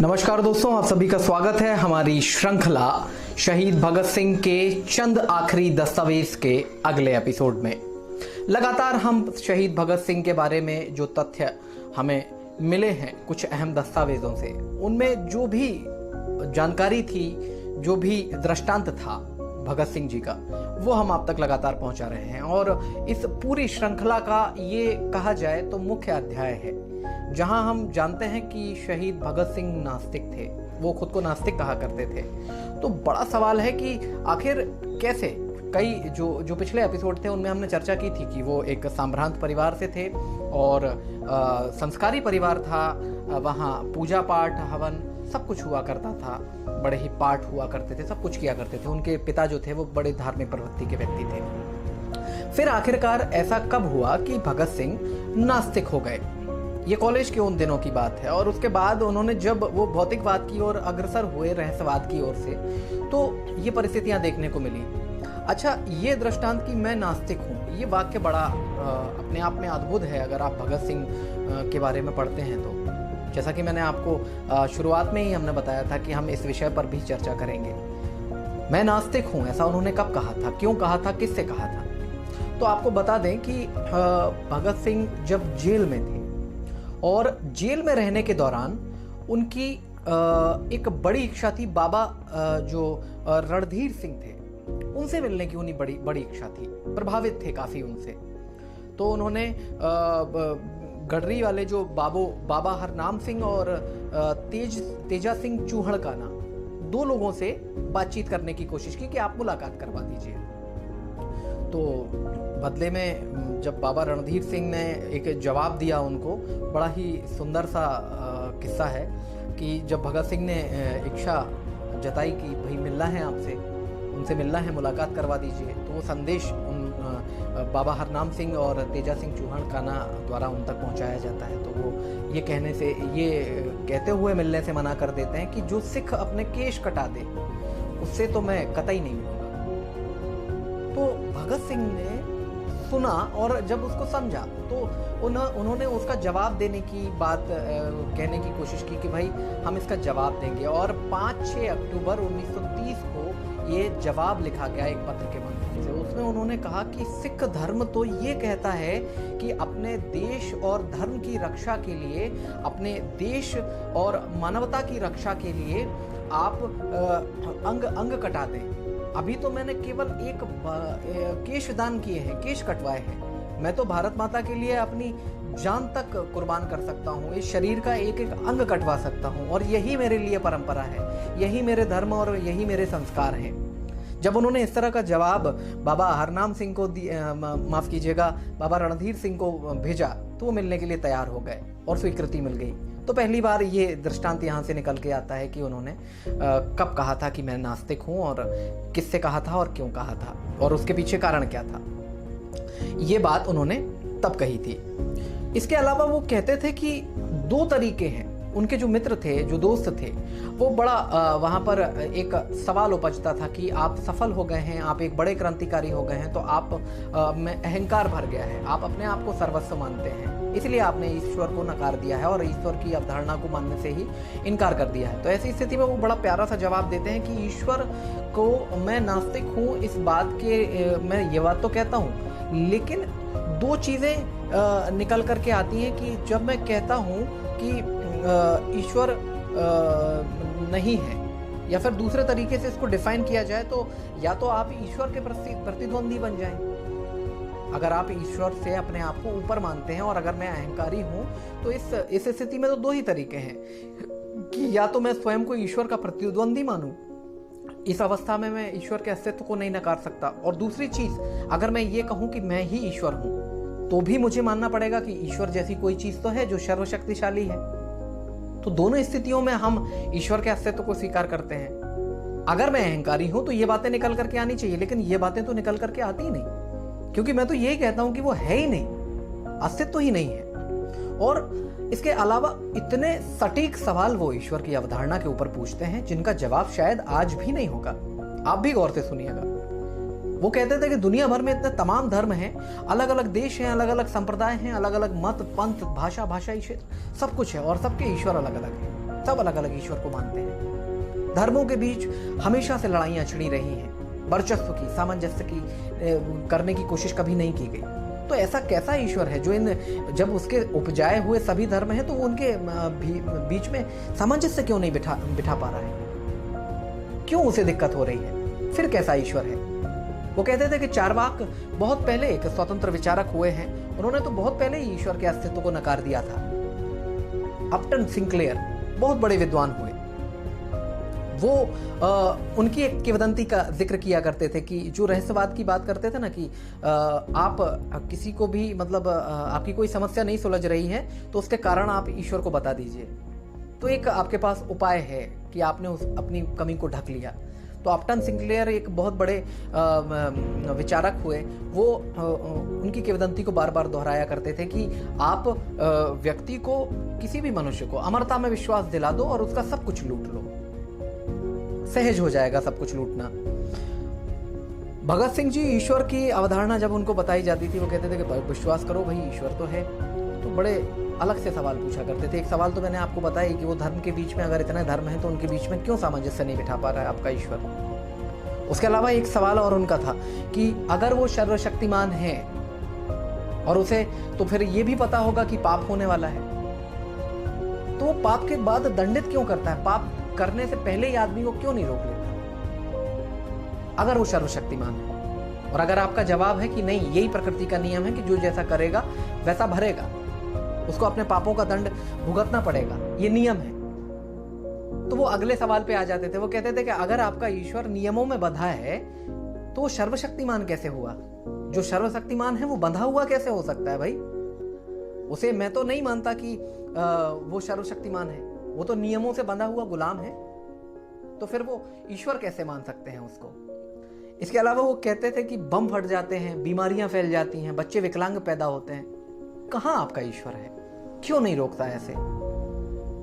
नमस्कार दोस्तों, आप सभी का स्वागत है हमारी श्रृंखला शहीद भगत सिंह के चंद आखिरी दस्तावेज के अगले एपिसोड में। लगातार हम शहीद भगत सिंह के बारे में जो तथ्य हमें मिले हैं कुछ अहम दस्तावेजों से, उनमें जो भी जानकारी थी, जो भी दृष्टांत था भगत सिंह जी का, वो हम आप तक लगातार पहुंचा रहे हैं। और इस पूरी श्रृंखला का ये कहा जाए तो मुख्य अध्याय है, जहां हम जानते हैं कि शहीद भगत सिंह नास्तिक थे, वो खुद को नास्तिक कहा करते थे। तो बड़ा सवाल है कि आखिर कैसे, कई जो पिछले एपिसोड थे उनमें हमने चर्चा की थी कि वो एक संभ्रांत परिवार से थे और संस्कारी परिवार था, वहाँ पूजा पाठ हवन सब कुछ हुआ करता था, बड़े ही पाठ हुआ करते थे, सब कुछ किया करते थे। उनके पिता जो थे वो बड़े धार्मिक प्रवृत्ति के व्यक्ति थे। फिर आखिरकार ऐसा कब हुआ कि भगत सिंह नास्तिक हो गए? ये कॉलेज के उन दिनों की बात है। और उसके बाद उन्होंने जब वो भौतिकवाद की ओर अग्रसर हुए, रहस्यवाद की ओर से, तो ये परिस्थितियां देखने को मिली। अच्छा, ये दृष्टांत कि मैं नास्तिक हूँ, ये वाक्य बड़ा अपने आप में अद्भुत है अगर आप भगत सिंह के बारे में पढ़ते हैं तो। जैसा कि मैंने आपको शुरुआत में ही हमने बताया था कि हम इस विषय पर भी चर्चा करेंगे। मैं नास्तिक हूँ, ऐसा उन्होंने कब कहा था, क्यों कहा था, किससे कहा था? तो आपको बता दें कि भगत सिंह जब जेल में थे और जेल में रहने के दौरान उनकी एक बड़ी इच्छा थी, बाबा जो रणधीर सिंह थे उनसे मिलने की उन्हें बड़ी इच्छा थी, प्रभावित थे काफ़ी उनसे। तो उन्होंने गडरी वाले जो बाबा हरनाम सिंह और तेजा सिंह चूहड़काना, दो लोगों से बातचीत करने की कोशिश की कि आप मुलाकात करवा दीजिए। तो बदले में जब बाबा रणधीर सिंह ने एक जवाब दिया उनको, बड़ा ही सुंदर सा किस्सा है कि जब भगत सिंह ने इच्छा जताई कि भाई मिलना है आपसे, उनसे मिलना है, मुलाकात करवा दीजिए, तो वो संदेश उन बाबा हरनाम सिंह और तेजा सिंह चूहड़काना द्वारा उन तक पहुंचाया जाता है। तो वो ये कहते हुए मिलने से मना कर देते हैं कि जो सिख अपने केश कटा दे उससे तो मैं कतई नहीं मिलूंगा। तो भगत सिंह ने सुना और जब उसको समझा तो उन्होंने उसका जवाब देने की बात कहने की कोशिश की कि भाई हम इसका जवाब देंगे। और 5-6 अक्टूबर 1930 को ये जवाब लिखा गया एक पत्र के माध्यम से। उसमें उन्होंने कहा कि सिख धर्म तो ये कहता है कि अपने देश और धर्म की रक्षा के लिए, अपने देश और मानवता की रक्षा के लिए आप अंग कटा दें। अभी तो मैंने केवल एक केश दान किए हैं, केश कटवाए हैं। मैं तो भारत माता के लिए अपनी जान तक कुर्बान कर सकता हूँ, इस शरीर का एक एक अंग कटवा सकता हूँ, और यही मेरे लिए परंपरा है, यही मेरे धर्म और यही मेरे संस्कार हैं। जब उन्होंने इस तरह का जवाब बाबा हरनाम सिंह को माफ कीजिएगा, बाबा रणधीर सिंह को भेजा, तो वो मिलने के लिए तैयार हो गए और स्वीकृति मिल गई। तो पहली बार ये दृष्टांत यहाँ से निकल के आता है कि उन्होंने कब कहा था कि मैं नास्तिक हूँ और किससे कहा था और क्यों कहा था और उसके पीछे कारण क्या था। ये बात उन्होंने तब कही थी। इसके अलावा वो कहते थे कि 2 तरीके हैं। उनके जो मित्र थे, जो दोस्त थे, वो बड़ा वहाँ पर एक सवाल उपजता था कि आप सफल हो गए हैं, आप एक बड़े क्रांतिकारी हो गए हैं, तो आप में अहंकार भर गया है, आप अपने आप को सर्वस्व मानते हैं, इसलिए आपने ईश्वर को नकार दिया है और ईश्वर की अवधारणा को मानने से ही इनकार कर दिया है। तो ऐसी स्थिति में वो बड़ा प्यारा सा जवाब देते हैं कि ईश्वर को मैं नास्तिक हूँ, इस बात के मैं ये बात तो कहता हूँ, लेकिन 2 चीज़ें निकल करके आती हैं कि जब मैं कहता हूँ कि ईश्वर नहीं है, या फिर दूसरे तरीके से इसको डिफाइन किया जाए तो या तो आप ईश्वर के प्रतिद्वंदी बन जाएं। अगर आप ईश्वर से अपने आप को ऊपर मानते हैं और अगर मैं अहंकारी हूं, तो इस स्थिति में तो 2 ही तरीके हैं कि या तो मैं स्वयं को ईश्वर का प्रतिद्वंदी मानूं, इस अवस्था में मैं ईश्वर के अस्तित्व को नहीं नकार सकता, और दूसरी चीज, अगर मैं ये कहूं कि मैं ही ईश्वर हूं, तो भी मुझे मानना पड़ेगा कि ईश्वर जैसी कोई चीज तो है जो सर्वशक्तिशाली है। तो दोनों स्थितियों में हम ईश्वर के अस्तित्व को स्वीकार करते हैं। अगर मैं अहंकारी हूं तो ये बातें निकल करके आनी चाहिए, लेकिन ये बातें तो निकल करके आती ही नहीं, क्योंकि मैं तो यही कहता हूं कि वो है ही नहीं, अस्तित्व ही नहीं है। और इसके अलावा इतने सटीक सवाल वो ईश्वर की अवधारणा के ऊपर पूछते हैं जिनका जवाब शायद आज भी नहीं होगा। आप भी गौर से सुनिएगा। वो कहते थे कि दुनिया भर में इतने तमाम धर्म हैं, अलग अलग देश हैं, अलग अलग संप्रदाय हैं, अलग अलग मत, पंथ, भाषा, भाषाई क्षेत्र, सब कुछ है और सबके ईश्वर अलग अलग हैं। सब अलग अलग ईश्वर को मानते हैं। धर्मों के बीच हमेशा से लड़ाइयां छिड़ी रही हैं, वर्चस्व की, सामंजस्य की करने की कोशिश कभी नहीं की गई। तो ऐसा कैसा ईश्वर है जो जब उसके उपजाए हुए सभी धर्म हैं तो वो उनके बीच में सामंजस्य क्यों नहीं बिठा पा रहा है? क्यों उसे दिक्कत हो रही है? फिर कैसा ईश्वर है? वो कहते थे कि चारवाक बहुत पहले एक स्वतंत्र विचारक हुए हैं, उन्होंने तो बहुत पहले ही ईश्वर के अस्तित्व को नकार दिया था। अपटन सिंक्लेयर बहुत बड़े विद्वान हुए, वो उनकी एक किंवदंती का जिक्र किया करते थे कि जो रहस्यवाद की बात करते थे ना कि आप किसी को भी मतलब आपकी कोई समस्या नहीं सुलझ रही है तो उसके कारण आप ईश्वर को बता दीजिए, तो एक आपके पास उपाय है कि आपने अपनी कमी को ढक लिया। तो अपटन सिंक्लेयर एक बहुत बड़े विचारक हुए, वो उनकी किंवदंती को बार बार दोहराया करते थे कि आप व्यक्ति को, किसी भी मनुष्य को अमरता में विश्वास दिला दो और उसका सब कुछ लूट लो, सहज हो जाएगा सब कुछ लूटना। भगत सिंह जी ईश्वर की अवधारणा जब उनको बताई जाती थी वो कहते थे कि विश्वास करो भाई ईश्वर तो है। तो बड़े अलग से सवाल पूछा करते थे। एक सवाल तो मैंने आपको बताया कि वो धर्म के बीच में अगर इतने धर्म हैं तो उनके बीच में क्यों सामंजस्य नहीं बिठा पा रहा है आपका ईश्वर। उसके अलावा एक सवाल और उनका था कि अगर वो सर्वशक्तिमान है और उसे तो फिर ये भी पता होगा कि पाप होने वाला है, तो वो पाप के बाद दंडित क्यों करता है? पाप करने से पहले ही आदमी को क्यों नहीं रोक लेता अगर वो सर्वशक्तिमान है? और अगर आपका जवाब है कि नहीं, यही प्रकृति का नियम है कि जो जैसा करेगा वैसा भरेगा, उसको अपने पापों का दंड भुगतना पड़ेगा, ये नियम है, तो वो अगले सवाल पे आ जाते थे। वो कहते थे कि अगर आपका ईश्वर नियमों में बंधा है तो वो सर्वशक्तिमान कैसे हुआ? जो सर्वशक्तिमान है वो बंधा हुआ कैसे हो सकता है भाई? उसे मैं तो नहीं मानता कि वो सर्वशक्तिमान है, वो तो नियमों से बंधा हुआ गुलाम है, तो फिर वो ईश्वर कैसे मान सकते हैं उसको? इसके अलावा वो कहते थे कि बम फट जाते हैं, बीमारियां फैल जाती हैं, बच्चे विकलांग पैदा होते हैं। कहां आपका ईश्वर है? क्यों नहीं रोकता ऐसे?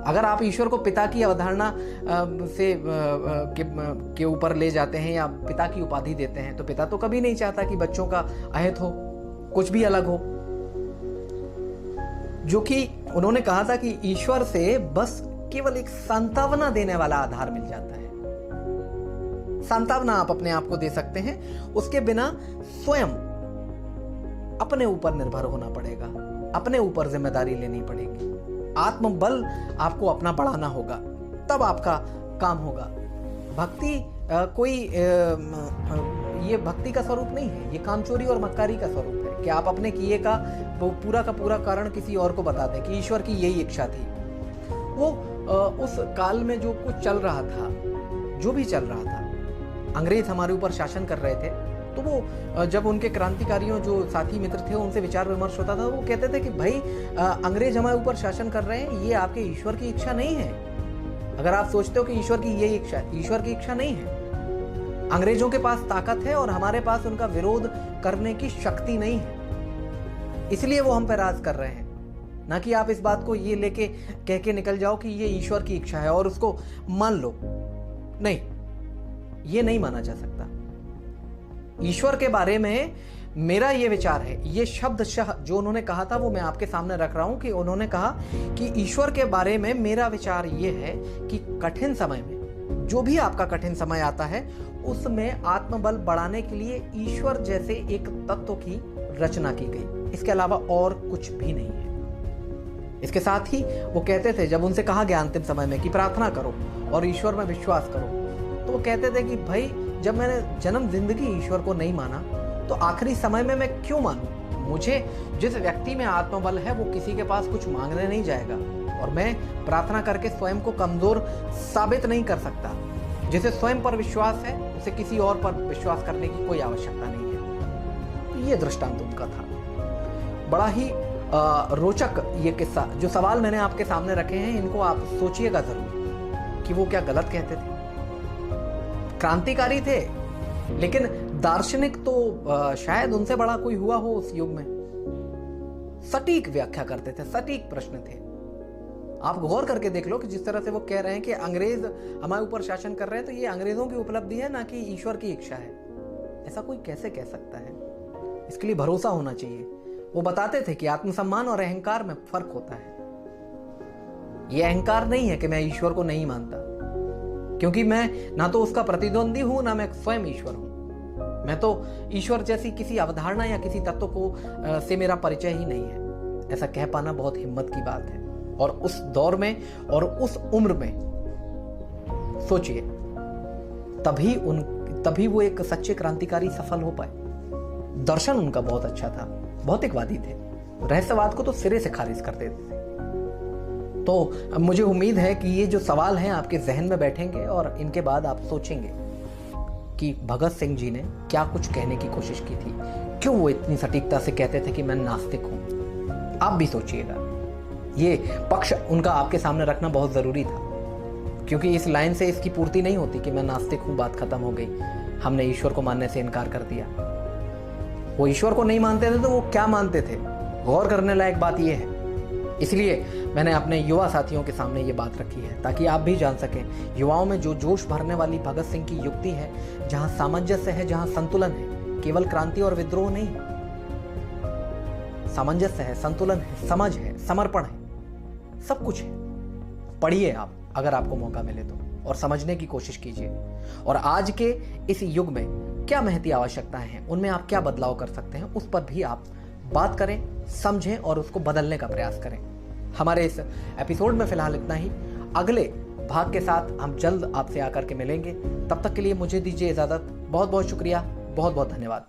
अगर आप ईश्वर को पिता की अवधारणा से के ऊपर ले जाते हैं या पिता की उपाधि देते हैं, तो पिता तो कभी नहीं चाहता कि बच्चों का अहित हो, कुछ भी अलग हो। जो कि उन्होंने कहा था कि ईश्वर से बस केवल एक सांत्वना देने वाला आधार मिल जाता है। सांत्वना आप अपने आप को दे सकते हैं, उसके बिना स्वयं अपने ऊपर निर्भर होना पड़ेगा, अपने ऊपर जिम्मेदारी लेनी पड़ेगी, आत्मबल आपको अपना बढ़ाना होगा, तब आपका काम होगा। भक्ति कोई ये भक्ति का स्वरूप नहीं है, ये कामचोरी और मक्कारी का स्वरूप है कि आप अपने किए का पूरा कारण किसी और को बता दें कि ईश्वर की यही इच्छा थी। वो उस काल में जो कुछ चल रहा था, जो भी चल रहा था, अंग्रेज हमारे ऊपर शासन कर रहे थे, तो वो जब उनके क्रांतिकारियों जो साथी मित्र थे उनसे विचार विमर्श होता था, वो कहते थे कि भाई अंग्रेज हमारे ऊपर शासन कर रहे हैं, ये आपके ईश्वर की इच्छा नहीं है। अगर आप सोचते हो कि ईश्वर की यही इच्छा, ईश्वर की इच्छा नहीं है। अंग्रेजों के पास ताकत है और हमारे पास उनका विरोध करने की शक्ति नहीं है, इसलिए वो हम पर राज कर रहे हैं। ना कि आप इस बात को ये लेके कह के निकल जाओ कि ये ईश्वर की इच्छा है और उसको मान लो। नहीं, ये नहीं माना जा सकता। ईश्वर के बारे में मेरा ये विचार है, ये शब्दशः जो उन्होंने कहा था वो मैं आपके सामने रख रहा हूं कि उन्होंने कहा कि ईश्वर के बारे में मेरा विचार ये है कि कठिन समय में, जो भी आपका कठिन समय आता है, उसमें आत्मबल बढ़ाने के लिए ईश्वर जैसे एक तत्व की रचना की गई, इसके अलावा और कुछ भी नहीं है। इसके साथ ही वो कहते थे, जब उनसे कहा गया अंतिम समय में कि प्रार्थना करो और ईश्वर में विश्वास करो, तो वो कहते थे कि भाई जब मैंने जन्म जिंदगी ईश्वर को नहीं माना तो आखिरी समय में मैं क्यों मानूं? मुझे जिस व्यक्ति में आत्मबल है वो किसी के पास कुछ मांगने नहीं जाएगा और मैं प्रार्थना करके स्वयं को कमजोर साबित नहीं कर सकता। जिसे स्वयं पर विश्वास है उसे किसी और पर विश्वास करने की कोई आवश्यकता नहीं है। ये दृष्टांत उनका था। बड़ा ही रोचक ये किस्सा, जो सवाल मैंने आपके सामने रखे हैं, इनको आप सोचिएगा जरूर कि वो क्या गलत कहते थे। क्रांतिकारी थे, लेकिन दार्शनिक तो शायद उनसे बड़ा कोई हुआ हो उस युग में। सटीक व्याख्या करते थे, सटीक प्रश्न थे। आप गौर करके देख लो कि जिस तरह से वो कह रहे हैं कि अंग्रेज हमारे ऊपर शासन कर रहे हैं, तो ये अंग्रेजों की उपलब्धि है, ना कि ईश्वर की इच्छा है। ऐसा कोई कैसे कह सकता है? इसके लिए भरोसा होना चाहिए। वो बताते थे कि आत्मसम्मान और अहंकार में फर्क होता है। ये अहंकार नहीं है कि मैं ईश्वर को नहीं मानता, क्योंकि मैं ना तो उसका प्रतिद्वंदी हूं, ना मैं स्वयं ईश्वर हूं। मैं तो ईश्वर जैसी किसी अवधारणा या किसी तत्व को से मेरा परिचय ही नहीं है। ऐसा कह पाना बहुत हिम्मत की बात है। और उस दौर में और उस उम्र में सोचिए, तभी वो एक सच्चे क्रांतिकारी सफल हो पाए। दर्शन उनका बहुत अच्छा था, भौतिकवादी थे, रहस्यवाद को तो सिरे से खारिज कर देते थे। तो मुझे उम्मीद है कि ये जो सवाल हैं आपके जहन में बैठेंगे और इनके बाद आप सोचेंगे कि भगत सिंह जी ने क्या कुछ कहने की कोशिश की थी, क्यों वो इतनी सटीकता से कहते थे कि मैं नास्तिक हूं। आप भी सोचिएगा, ये पक्ष उनका आपके सामने रखना बहुत जरूरी था, क्योंकि इस लाइन से इसकी पूर्ति नहीं होती कि मैं नास्तिक हूं, बात खत्म हो गई, हमने ईश्वर को मानने से इनकार कर दिया। वो ईश्वर को नहीं मानते थे तो वो क्या मानते थे, गौर करने लायक बात यह है। इसलिए मैंने अपने युवा साथियों के सामने ये बात रखी है, ताकि आप भी जान सकें युवाओं में जो जोश भरने वाली भगत सिंह की युक्ति है, जहां सामंजस्य है, जहां संतुलन है, केवल क्रांति और विद्रोह नहीं, सामंजस्य है, संतुलन है, समझ है, समर्पण है, सब कुछ है। पढ़िए आप अगर आपको मौका मिले तो, और समझने की कोशिश कीजिए। और आज के इस युग में क्या महती आवश्यकताएं हैं, उनमें आप क्या बदलाव कर सकते हैं, उस पर भी आप बात करें, समझें और उसको बदलने का प्रयास करें। हमारे इस एपिसोड में फिलहाल इतना ही। अगले भाग के साथ हम जल्द आपसे आकर के मिलेंगे। तब तक के लिए मुझे दीजिए इजाजत। बहुत बहुत शुक्रिया, बहुत बहुत धन्यवाद।